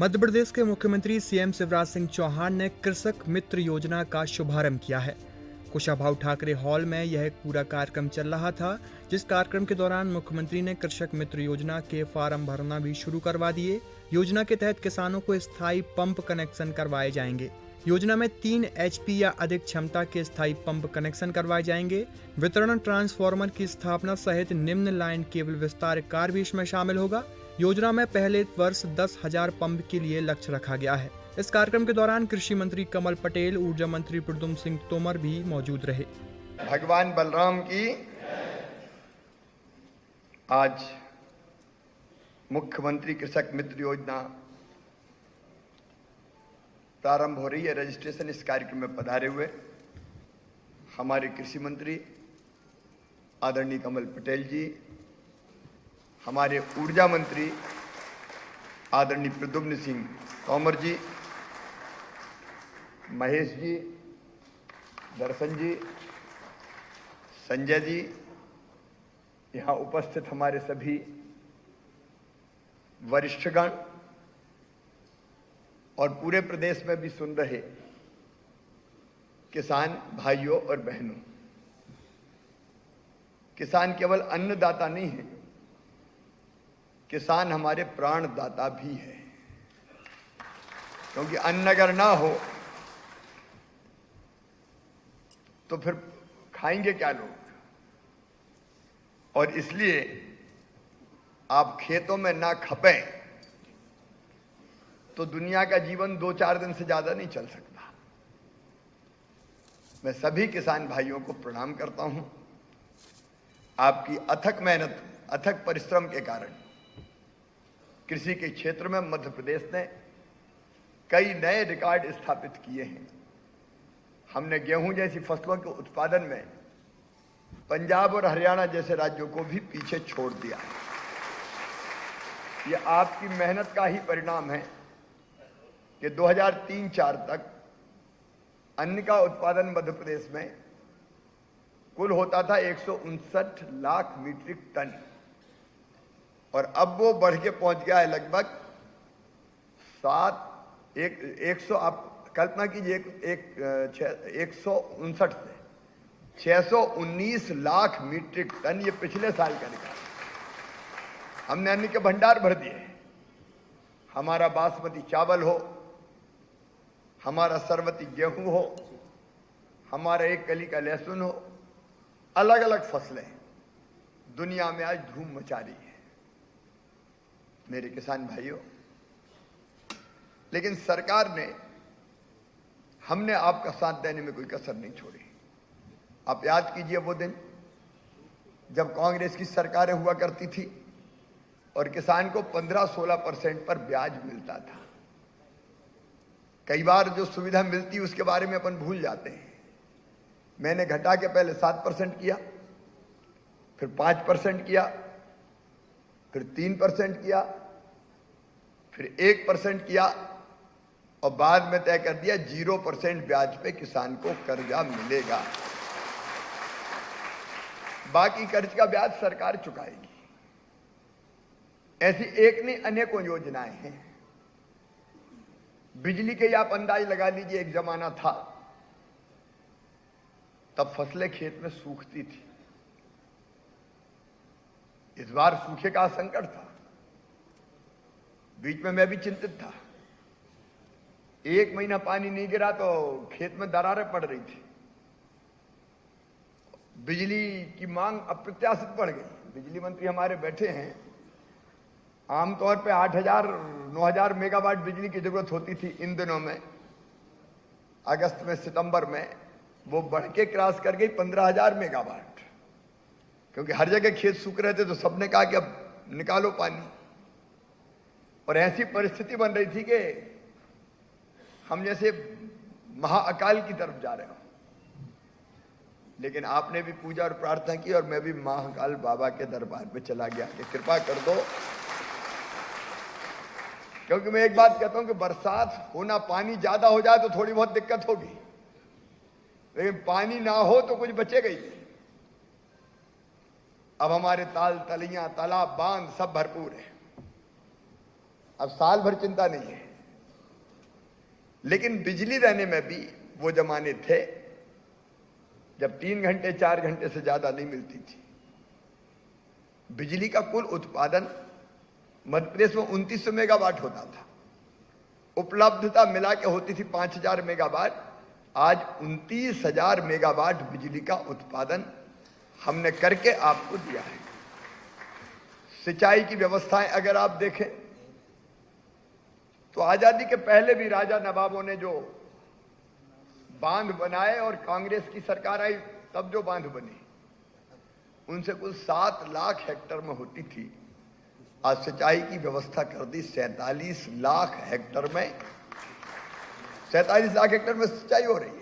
मध्य प्रदेश के मुख्यमंत्री सीएम शिवराज सिंह चौहान ने कृषक मित्र योजना का शुभारंभ किया है। कुशाभाऊ ठाकरे हॉल में यह पूरा कार्यक्रम चल रहा था, जिस कार्यक्रम के दौरान मुख्यमंत्री ने कृषक मित्र योजना के फॉर्म भरना भी शुरू करवा दिए। योजना के तहत किसानों को स्थायी पंप कनेक्शन करवाए जाएंगे। योजना में 3 HP या अधिक क्षमता के स्थायी पंप कनेक्शन करवाए जाएंगे। वितरण ट्रांसफार्मर की स्थापना सहित निम्न लाइन केबल विस्तार कार्य भी इसमें शामिल होगा। योजना में पहले वर्ष 10,000 पंप के लिए लक्ष्य रखा गया है। इस कार्यक्रम के दौरान कृषि मंत्री कमल पटेल, ऊर्जा मंत्री प्रद्युम्न सिंह तोमर भी मौजूद रहे। भगवान बलराम की आज मुख्यमंत्री कृषक मित्र योजना प्रारंभ हो रही है। रजिस्ट्रेशन इस कार्यक्रम में पधारे हुए हमारे कृषि मंत्री आदरणीय कमल पटेल जी, हमारे ऊर्जा मंत्री आदरणीय प्रद्युम्न सिंह तोमर जी, महेश जी, दर्शन जी, संजय जी, यहाँ उपस्थित हमारे सभी वरिष्ठगण और पूरे प्रदेश में भी सुन रहे किसान भाइयों और बहनों। किसान केवल अन्नदाता नहीं है, किसान हमारे प्राणदाता भी है, क्योंकि अन्न अगर ना हो तो फिर खाएंगे क्या लोग। और इसलिए आप खेतों में ना खपें तो दुनिया का जीवन 2-4 दिन से ज्यादा नहीं चल सकता। मैं सभी किसान भाइयों को प्रणाम करता हूं। आपकी अथक मेहनत, अथक परिश्रम के कारण कृषि के क्षेत्र में मध्य प्रदेश ने कई नए रिकॉर्ड स्थापित किए हैं। हमने गेहूं जैसी फसलों के उत्पादन में पंजाब और हरियाणा जैसे राज्यों को भी पीछे छोड़ दिया है। यह आपकी मेहनत का ही परिणाम है कि 2003-4 तक अन्न का उत्पादन मध्य प्रदेश में कुल होता था 159 लाख मीट्रिक टन, और अब वो बढ़ के पहुंच गया है लगभग 100। आप कल्पना कीजिए, 159 से 619 लाख मीट्रिक टन ये पिछले साल का रिकॉर्ड। हमने अन्न के भंडार भर दिए। हमारा बासमती चावल हो, हमारा सरवती गेहूं हो, हमारा एक कली का लहसुन हो, अलग अलग फसलें दुनिया में आज धूम मचा रही है मेरे किसान भाइयों। लेकिन सरकार ने, हमने आपका साथ देने में कोई कसर नहीं छोड़ी। आप याद कीजिए वो दिन जब कांग्रेस की सरकारें हुआ करती थी और किसान को 15-16% पर ब्याज मिलता था। कई बार जो सुविधा मिलती उसके बारे में अपन भूल जाते हैं। मैंने घटा के पहले 7% किया, फिर 5% किया, फिर 3% किया, फिर 1% किया, और बाद में तय कर दिया 0% ब्याज पे किसान को कर्जा मिलेगा। बाकी कर्ज का ब्याज सरकार चुकाएगी। ऐसी एक नहीं अनेकों योजनाएं हैं। बिजली के आप अंदाज लगा लीजिए, एक जमाना था तब फसलें खेत में सूखती थी। इस बार सूखे का संकट था। बीच में मैं भी चिंतित था। 1 महीना पानी नहीं गिरा तो खेत में दरारें पड़ रही थी। बिजली की मांग अप्रत्याशित बढ़ गई। बिजली मंत्री हमारे बैठे हैं। आमतौर पे 8,000-9,000 मेगावाट बिजली की जरूरत होती थी इन दिनों में। अगस्त में, सितंबर में वो बढ़ के क्रॉस कर गई 15,000 मेगावाट, क्योंकि हर जगह खेत सूख रहे थे तो सबने कहा कि अब निकालो पानी। और ऐसी परिस्थिति बन रही थी कि हम जैसे महाअकाल की तरफ जा रहे हो। लेकिन आपने भी पूजा और प्रार्थना की और मैं भी महाकाल बाबा के दरबार में चला गया कि कृपा कर दो। क्योंकि मैं एक बात कहता हूं कि बरसात होना, पानी ज्यादा हो जाए तो थोड़ी बहुत दिक्कत होगी, लेकिन पानी ना हो तो कुछ बचेगा ही नहीं। अब हमारे ताल तलियां, तालाब, बांध सब भरपूर है। अब साल भर चिंता नहीं है। लेकिन बिजली रहने में भी वो जमाने थे जब 3 घंटे 4 घंटे से ज्यादा नहीं मिलती थी। बिजली का कुल उत्पादन मध्य प्रदेश में 2900 मेगावाट होता था। उपलब्धता मिला के होती थी 5000 मेगावाट। आज 29,000 मेगावाट बिजली का उत्पादन हमने करके आपको दिया है। सिंचाई की व्यवस्थाएं अगर आप देखें तो आजादी के पहले भी राजा नवाबों ने जो बांध बनाए और कांग्रेस की सरकार आई तब जो बांध बने उनसे कुल 7 लाख हेक्टेयर में होती थी। आज सिंचाई की व्यवस्था कर दी 47 लाख हेक्टेयर में। 47 लाख हेक्टेयर में सिंचाई हो रही है।